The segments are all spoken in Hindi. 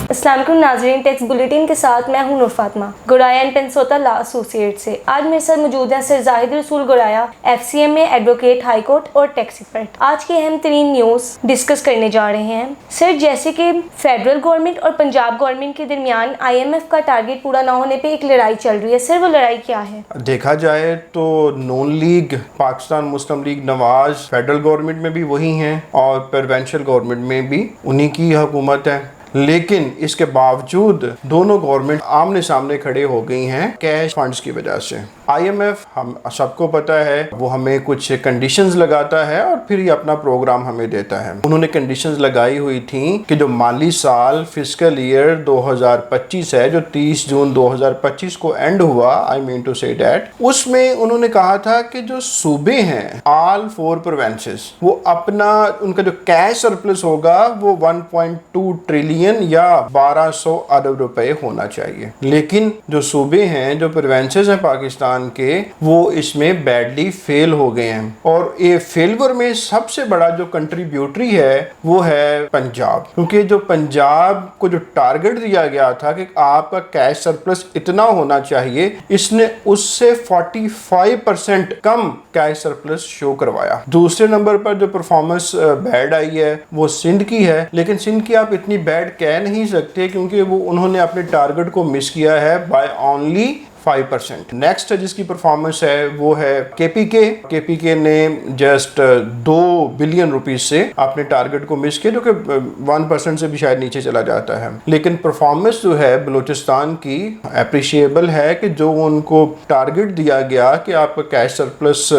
अस्सलाम वालेकुम नाज़रीन, टैक्स बुलेटिन के साथ मैं हूं नूर फातिमा गुराया एंड पेंसोता लॉ एसोसिएट से। आज मेरे साथ मौजूद है सर जाहिद रसूल गुराया, FCM में एडवोकेट हाई कोर्ट और टैक्स एक्सपर्ट। आज की अहम तरीन न्यूज़ डिस्कस करने जा रहे हैं। सर, जैसे कि फेडरल गवर्नमेंट और पंजाब गवर्नमेंट के दरमियान IMF का टारगेट पूरा ना होने पर एक लड़ाई चल रही है, सर वो लड़ाई क्या है? देखा जाए तो नून लीग, पाकिस्तान मुस्लिम लीग नवाज फेडरल गवर्नमेंट में भी वही हैं और प्रोविंशियल गवर्नमेंट में भी उन्हीं की हुकूमत है, लेकिन इसके बावजूद दोनों गवर्नमेंट आमने सामने खड़े हो गई हैं कैश फंड्स की वजह से। IMF हम सबको पता है वो हमें कुछ कंडीशंस लगाता है और फिर ये अपना प्रोग्राम हमें देता है। उन्होंने कंडीशंस लगाई हुई थी कि जो माली साल फिस्कल ईयर 2025 है, जो 30 जून 2025 को एंड हुआ, I mean to say that, उसमें उन्होंने कहा था कि जो सूबे हैं ऑल 4 प्रोविंसेस, वो अपना उनका जो कैश सरप्लस होगा वो 1.2 ट्रिलियन या 1200 अरब रुपए होना चाहिए। लेकिन जो सूबे हैं, जो प्रोविंसेस हैं पाकिस्तान के, वो इसमें बैडली फेल हो गए हैं और ये फेलवर में सबसे बड़ा जो कंट्रीब्यूटरी है वो है पंजाब, क्योंकि जो पंजाब को जो टारगेट दिया गया था कि आपका कैश सरप्लस इतना होना चाहिए, इसने उससे 45% कम कैश सरप्लस शो करवाया। दूसरे नंबर पर जो परफॉर्मेंस बैड आई है वो सिंध की है, लेकिन सिंध की आप इतनी बैड कह नहीं सकते क्योंकि वो उन्होंने अपने टारगेट को मिस किया है बाय ओनली 5%। नेक्स्ट जिसकी परफॉर्मेंस है वो है KPK ने जस्ट 2 बिलियन रुपीस से अपने टारगेट को मिस किया, जो कि 1% से भी शायद नीचे चला जाता है। लेकिन परफॉर्मेंस जो है बलूचिस्तान की अप्रिशिएबल है कि जो उनको टारगेट दिया गया कि आपका कैश सरप्लस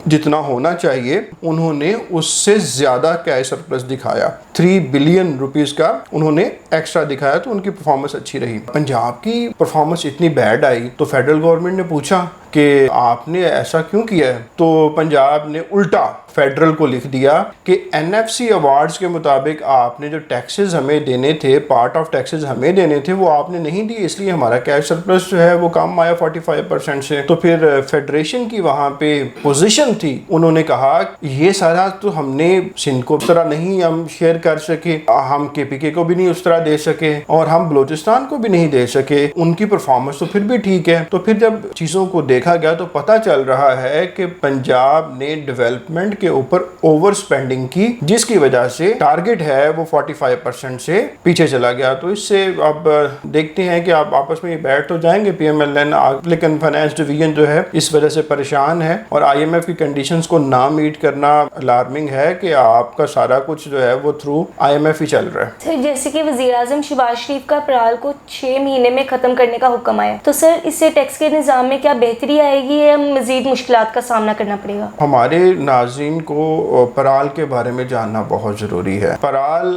जितना होना चाहिए, उन्होंने उससे ज्यादा कैश सरप्लस दिखाया। 3 बिलियन रुपीस का उन्होंने एक्स्ट्रा दिखाया, तो उनकी परफॉर्मेंस अच्छी रही। पंजाब की परफॉर्मेंस इतनी बैड आई तो फेडरल गवर्नमेंट ने पूछा कि आपने ऐसा क्यों किया है, तो पंजाब ने उल्टा फेडरल को लिख दिया कि NFC अवार्ड्स के मुताबिक आपने जो टैक्सेस हमें देने थे, पार्ट ऑफ टैक्सेस हमें देने थे, वो आपने नहीं दिए, इसलिए हमारा कैश सरप्लस जो है वो कम आया 45% से। तो फिर फेडरेशन की वहाँ पे पोजीशन थी, उन्होंने कहा ये सारा तो हमने सिंध को उस तरह नहीं हम शेयर कर सके, हम KPK को भी नहीं उस तरह दे सके और हम बलूचिस्तान को भी नहीं दे सके, उनकी परफॉर्मेंस तो फिर भी ठीक है। तो फिर जब चीज़ों को देखा गया तो पता चल रहा है कि पंजाब ने डेवलपमेंट के ऊपर ओवर स्पेंडिंग की, जिसकी वजह से टारगेट है वो 45% से पीछे चला गया। तो इससे अब देखते हैं कि आप आपस में बैठ तो जाएंगे PMLN, लेकिन फाइनेंस डिवीजन जो है इस वजह से परेशान है और IMF की कंडीशंस को ना मीट करना अलार्मिंग है कि आपका सारा कुछ जो है वो थ्रू IMF ही चल रहा है। सर, जैसे कि वज़ीर-ए-आज़म शहबाज शरीफ का पराल को 6 महीने में खत्म करने का हुक्म आया, तो सर इससे टैक्स के निज़ाम में क्या बेहतरी आएगी या मज़ीद मुश्किलात का सामना करना पड़ेगा? हमारे नाज़रीन को पराल के बारे में जानना बहुत ज़रूरी है। पराल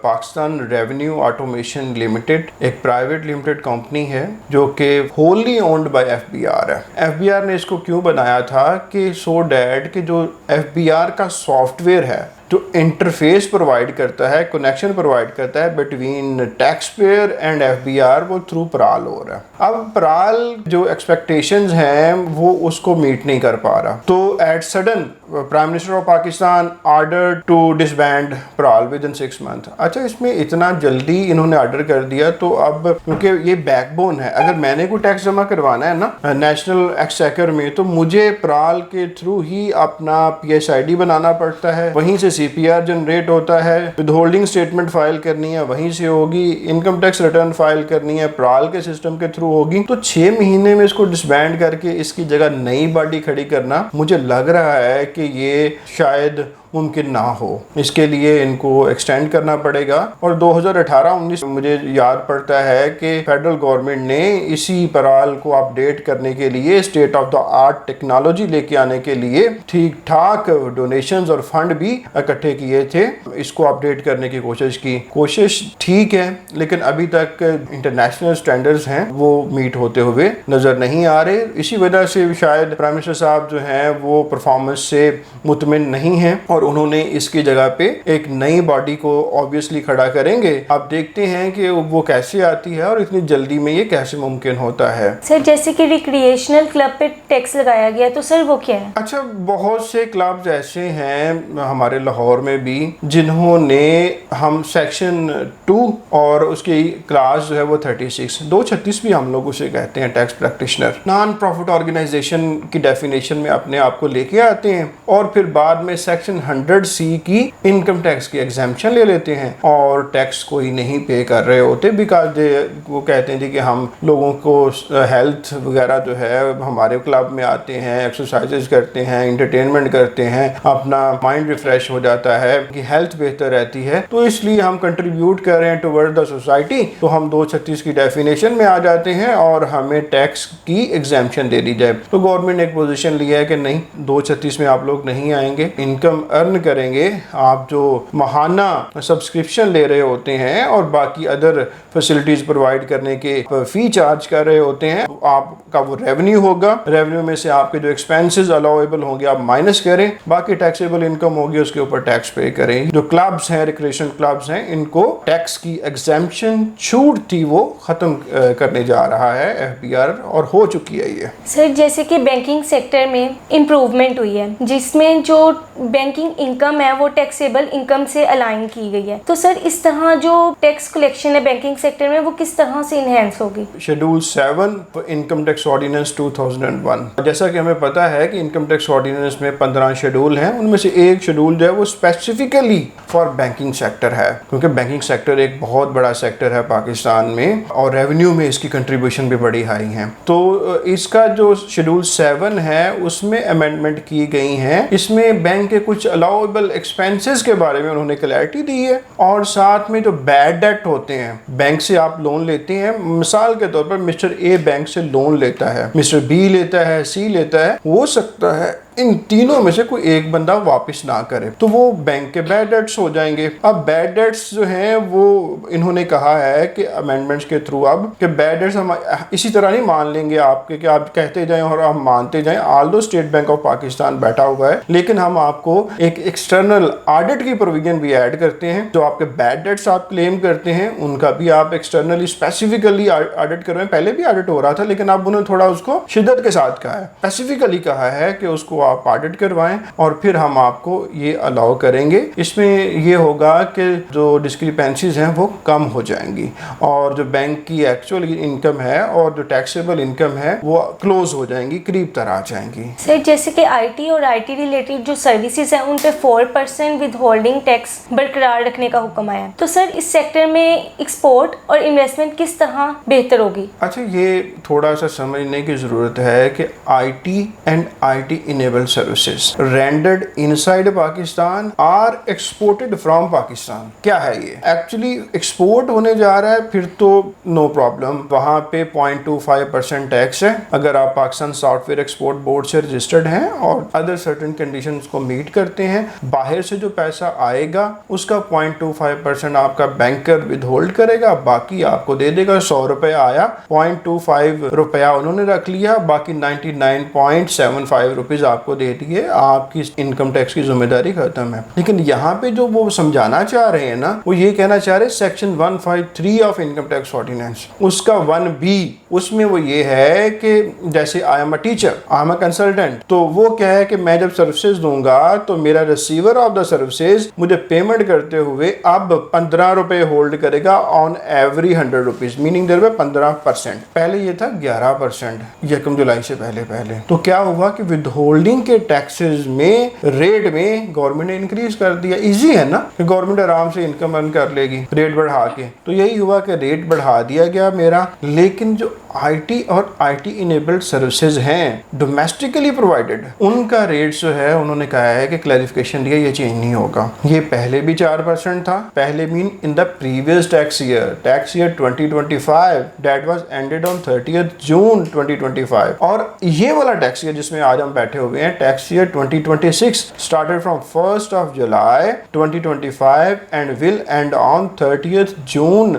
पाकिस्तान रेवेन्यू ऑटोमेशन लिमिटेड एक प्राइवेट लिमिटेड कंपनी है जो कि होली ओन्ड बाय FBR है। FBR ने इसको क्यों बनाया था कि सो डैट कि जो FBR का सॉफ्टवेयर है जो इंटरफेस प्रोवाइड करता है, कनेक्शन प्रोवाइड करता है between tax payer and FBR, वो थ्रू पराल हो रहा है। अब पराल जो एक्सपेक्टेशंस हैं वो उसको मीट नहीं कर पा रहा, तो at sudden prime minister of Pakistan order to disband पराल विद इन 6 मंथ। अच्छा, इसमें इतना जल्दी इन्होंने ऑर्डर कर दिया तो अब क्योंकि ये बैकबोन है, अगर मैंने कोई टैक्स जमा करवाना है ना नेशनल एक्सचेकर में, तो मुझे पराल के थ्रू ही अपना PSID बनाना पड़ता है, वहीं से CPR जनरेट होता है, विदहोल्डिंग स्टेटमेंट फाइल करनी है वहीं से होगी, इनकम टैक्स रिटर्न फाइल करनी है पराल के सिस्टम के थ्रू होगी। तो 6 महीने में इसको डिसबैंड करके इसकी जगह नई बॉडी खड़ी करना, मुझे लग रहा है कि ये शायद मुमकिन ना हो। इसके लिए इनको एक्सटेंड करना पड़ेगा। और 2018-19 मुझे याद पड़ता है कि फेडरल गवर्नमेंट ने इसी पराल को अपडेट करने के लिए, state of the art technology लेके आने के लिए ठीक ठाक डोनेशंस और फंड भी इकट्ठे किए थे, इसको अपडेट करने की कोशिश ठीक है, लेकिन अभी तक इंटरनेशनल स्टैंडर्ड्स हैं वो मीट होते हुए नजर नहीं आ रहे। इसी वजह से शायद प्राइम मिनिस्टर साहब जो हैं वो परफॉर्मेंस से मुतमिन नहीं हैं और और उन्होंने इसकी जगह पे एक नई बॉडी को ऑब्वियसली खड़ा करेंगे। अब देखते हैं कि वो कैसे आती है और इतनी जल्दी में ये कैसे मुमकिन होता है। सर जैसे कि रिक्रिएशनल क्लब पे टैक्स लगाया गया, तो सर वो क्या है? अच्छा, बहुत से क्लब्स ऐसे हैं हमारे लाहौर में भी जिन्होंने हम सेक्शन 2 और उसकी क्लास जो है वो 36 236 भी हम लोग उसे कहते हैं, tax practitioner, non profit organisation की डेफिनेशन में अपने आप को लेके आते हैं और फिर बाद में सेक्शन 100C की इनकम टैक्स की एग्जाम्पशन ले लेते हैं और टैक्स कोई नहीं पे कर रहे होते, बिकॉज वो कहते हैं जी कि हम लोगों को हेल्थ वगैरह जो है, हमारे क्लब में आते हैं, एक्सरसाइजेज करते हैं, इंटरटेनमेंट करते हैं, अपना माइंड रिफ्रेश हो जाता है, कि हेल्थ बेहतर रहती है, तो इसलिए हम कंट्रीब्यूट कर रहे हैं टुवर्ड द सोसाइटी, तो हम 236 की डेफिनेशन में आ जाते हैं और हमें टैक्स की एग्जाम्पशन दे दी जाए। तो गवर्नमेंट ने एक पोजीशन लिया है कि नहीं, 236 में आप लोग नहीं आएंगे, इनकम अर्न करेंगे आप जो माहाना सब्सक्रिप्शन ले रहे होते हैं और बाकी अदर फैसिलिटीज प्रोवाइड करने के फी चार्ज कर रहे होते हैं, तो आपका वो रेवेन्यू होगा, रेवेन्यू में से आपके जो एक्सपेंसेस अलाउेबल होंगे आप माइनस करें, बाकी टैक्सेबल इनकम होगी उसके ऊपर टैक्स पे करें। जो क्लब्स हैं, रिक्रिएशन क्लब्स हैं, इनको टैक्स की एग्जाम्पशन छूट थी वो खत्म करने जा रहा है FBR, और हो चुकी है ये। सर जैसे कि बैंकिंग सेक्टर में इम्प्रूवमेंट हुई है, जिसमें जो बैंकिंग इनकम है वो टैक्सेबल इनकम से अलाइन की गई है, तो सर इस तरह जो टैक्स कलेक्शन है बैंकिंग सेक्टर में वो किस तरह से इनहेंस होगी? शेड्यूल 7 इनकम टैक्स ऑर्डिनेंस 2001, जैसा कि हमें पता है कि इनकम टैक्स ऑर्डिनेंस में 15 शेड्यूल हैं, उनमें से एक शेड्यूल जो है वो स्पेसिफिकली फॉर बैंकिंग सेक्टर है, क्योंकि बैंकिंग सेक्टर एक बहुत बड़ा सेक्टर है पाकिस्तान में और रेवेन्यू में इसकी कंट्रीब्यूशन भी बड़ी हाई है। तो इसका जो शेड्यूल 7 है उसमें अमेंडमेंट की गई हैं, इसमें बैंक के कुछ अलाउेबल एक्सपेंसेस के बारे में उन्होंने क्लैरिटी दी है और साथ में जो बैड डेट होते हैं, बैंक से आप लोन लेते हैं, मिसाल के तौर पर मिस्टर ए बैंक से लोन लेता है, मिस्टर बी लेता है, सी लेता है, हो सकता है इन तीनों में से कोई एक बंदा वापस ना करे, तो वो बैंक के बैड डेट्स हो जाएंगे। अब बैड डेट्स जो हैं वो इन्होंने कहा है कि अमेंडमेंट्स के थ्रू अब कि बैड डेट्स हम इसी तरह नहीं मान लेंगे आपके कि आप कहते जाएं और हम मानते जाएं। Aldous state bank of Pakistan बैठा हुआ है, लेकिन हम आपको एक एक्सटर्नल ऑडिट की प्रोविजन भी ऐड करते हैं, जो आपके बैड डेट्स आप क्लेम करते हैं उनका भी आप एक्सटर्नली स्पेसिफिकली ऑडिट करवाएं। पहले भी ऑडिट हो रहा था, लेकिन अब उन्होंने थोड़ा उसको शिद्दत के साथ कहा है, स्पेसिफिकली कहा है कि उसको आप ऑडिट करवाएं और फिर हम आपको ये अलाउ करेंगे। इसमें ये होगा कि जो डिस्क्रिपेंसीज हैं वो कम हो जाएंगी और जो बैंक की एक्चुअल इनकम है और जो टैक्सेबल इनकम है वो क्लोज हो जाएंगी, करीब तरह आ जाएंगी। सर जैसे कि IT और IT रिलेटेड जो सर्विसेज हैं उन पे 4% विद होल्डिंग टैक्स बरकरार रखने का हुक्म आया है, तो सर इस सेक्टर में एक्सपोर्ट और इन्वेस्टमेंट किस तरह बेहतर होगी? अच्छा, ये थोड़ा सा समझने की जरूरत है कि IT and IT enabled services rendered inside Pakistan are exported from Pakistan. क्या है ये? एक्चुअली एक्सपोर्ट होने जा रहा है, फिर तो नो प्रॉब्लम, वहां पे 0.25% टैक्स है अगर आप पाकिस्तान सॉफ्टवेयर एक्सपोर्ट बोर्ड से रजिस्टर्ड हैं और अदर सर्टेन कंडीशंस को मीट करते हैं। बाहर से जो पैसा आएगा उसका 0.25% आपका बैंकर विद होल्ड करेगा, बाकी आपको दे देगा। 100 रुपया आया, 0.25 रुपया उन्होंने रख लिया, बाकी 99.75 रुपीज आपको दे दिए, आपकी इनकम टैक्स की जिम्मेदारी खत्म है। लेकिन यहाँ पे जो वो समझाना चाह रहे हैं ना, वो ये कहना चाह रहे हैं section 153 of income tax ordinance उसका 1B, उसमें वो ये है कि जैसे I am a teacher, I am a consultant, तो वो क्या है कि मैं जब सर्विसेज दूंगा तो मेरा रिसीवर ऑफ द सर्विसेज मुझे पेमेंट करते हुए अब 15 रुपए होल्ड करेगा ऑन एवरी 100 रुपीज, मीनिंग देर में 15%। पहले ये था 11%, 1 जुलाई से पहले। तो क्या हुआ कि विद होल्डिंग के टैक्सेस में रेट में गवर्नमेंट ने इंक्रीज कर दिया। इजी है ना कि गवर्नमेंट आराम से इनकम अर्न कर लेगी रेट बढ़ा के, तो यही हुआ कि रेट बढ़ा दिया गया मेरा। लेकिन जो IT और IT इनेबल्ड सर्विसेज हैं डोमेस्टिकली प्रोवाइडेड, उनका रेट जो है उन्होंने कहा है कि क्लैरिफिकेशन दिया, ये चेंज नहीं होगा। ये पहले भी 4% था, पहले mean in the previous tax year 2025 that was ended on 30th जून 2025, और ये वाला टैक्स ईयर जिसमें आज हम बैठे हुए हैं tax year 2026 started from 1st of July 2025 and will and on 30th जून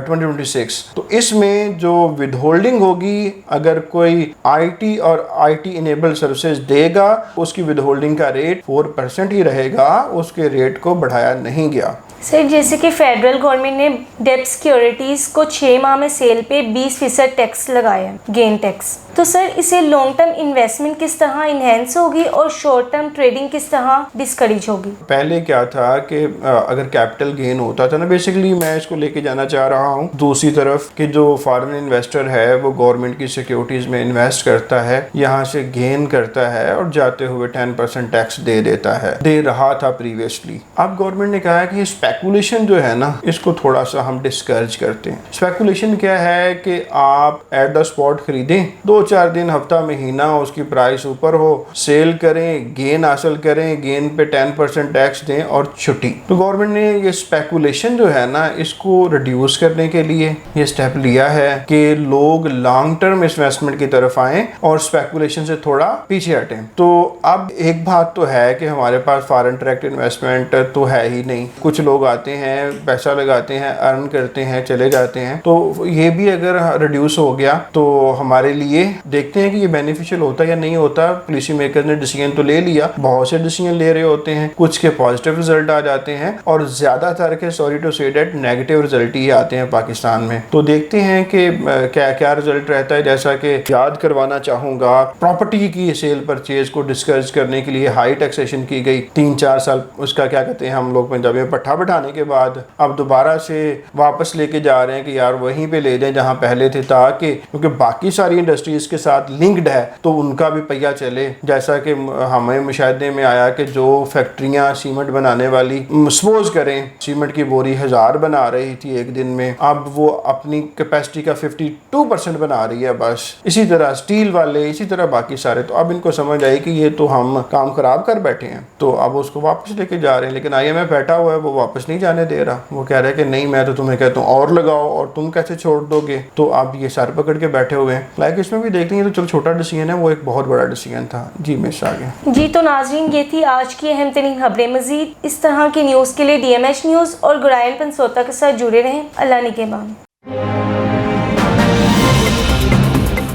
2026। तो इसमें जो विदहोल्ड विदहोल्डिंग होगी, अगर कोई आईटी और आईटी इनेबल्ड सर्विसेज देगा उसकी विदहोल्डिंग का रेट 4% ही रहेगा, उसके रेट को बढ़ाया नहीं गया। सर जैसे कि फेडरल गवर्नमेंट ने डेब्ट सिक्योरिटीज को 6 माह में सेल पे 20% टैक्स लगाया, गेन टैक्स, तो सर इसे लॉन्ग टर्म इन्वेस्टमेंट किस तरह इनहेंस होगी और शॉर्ट टर्म ट्रेडिंग किस तरह डिस्करेज होगी? पहले क्या था कि अगर कैपिटल गेन होता था ना, बेसिकली मैं इसको लेके जाना चाह रहा हूँ दूसरी तरफ कि जो फॉरेन इन्वेस्टर है वो गवर्नमेंट की सिक्योरिटीज में इन्वेस्ट करता है, यहाँ से गेन करता है और जाते हुए 10% टैक्स दे देता है, दे रहा था प्रीवियसली। अब गवर्नमेंट ने कहा है कि स्पेकुलेशन जो है ना इसको थोड़ा सा हम डिस्करेज करते हैं। स्पेकुलेशन क्या है कि आप एट द स्पॉट खरीदें, 2-4 दिन, हफ्ता, महीना उसकी प्राइस ऊपर हो, सेल करें, गेन हासिल करें, गेन पे 10% टैक्स दें और छुट्टी। तो गवर्नमेंट ने ये स्पेकुलेशन जो है ना इसको रिड्यूस करने के लिए ये स्टेप लिया है कि लोग लॉन्ग टर्म इन्वेस्टमेंट की तरफ आएं और स्पेकुलेशन से थोड़ा पीछे हटें। तो अब एक बात तो है कि हमारे पास फॉरेन डायरेक्ट इन्वेस्टमेंट तो है ही नहीं, कुछ लोग आते हैं, पैसा लगाते हैं, अर्न करते हैं, चले जाते हैं, तो ये भी अगर रिड्यूस हो गया तो हमारे लिए देखते हैं कि ये बेनिफिशियल होता है या नहीं होता। पॉलिसी मेकर ने डिसीजन तो ले लिया, बहुत से डिसीजन ले रहे होते हैं, कुछ के पॉजिटिव रिजल्ट आ जाते हैं और ज्यादातर के सॉरी टू से डेट नेगेटिव रिजल्ट ही आते हैं पाकिस्तान में। तो देखते हैं कि क्या क्या रिजल्ट रहता है। जैसा कि याद करवाना चाहूंगा, प्रॉपर्टी की सेल परचेज को डिस्करेज करने के लिए हाई टैक्सेशन की गई 3-4 साल, उसका क्या कहते हैं हम लोग पंजाबी में, पट्ठा बैठाने के बाद अब दोबारा से वापस लेके जा रहे हैं कि यार वहीं पे ले दें जहां पहले थे, ताकि क्योंकि बाकी सारी इंडस्ट्रीज के साथ लिंक्ड है तो उनका भी पहिया चले। जैसा कि हमें मुशाहिदे में आया कि जो फैक्ट्रियां सीमेंट बनाने वाली, सपोज करें सीमेंट की बोरी 1000 बना रही थी एक दिन में, अब वो अपनी कैपेसिटी का 52% बना रही है बस। इसी तरह स्टील वाले, इसी तरह बाकी सारे। तो अब इनको समझ आई कि ये तो हम काम खराब कर बैठे हैं, तो अब उसको वापस लेके जा रहे हैं। लेकिन IMF बैठा हुआ है, वो वापस नहीं जाने दे रहा। वो कह रहा है कि नहीं, मैं तो तुम्हें कहता हूँ और लगाओ और तुम कैसे छोड़ दोगे। तो अब ये सर पकड़ के बैठे हुए हैं। लाइक इसमें भी देखते हैं तो चलो छोटा डिसीजन है, वो एक बहुत बड़ा डिसीजन था। जी मिस आगे। जी तो नाजरीन, ये थी आज की अहम तरीन खबरें। मजीद इस तरह की न्यूज़ के लिए DMH न्यूज़ और गुरायन पंसोता के साथ जुड़े रहें। अल्लाह निगहबान।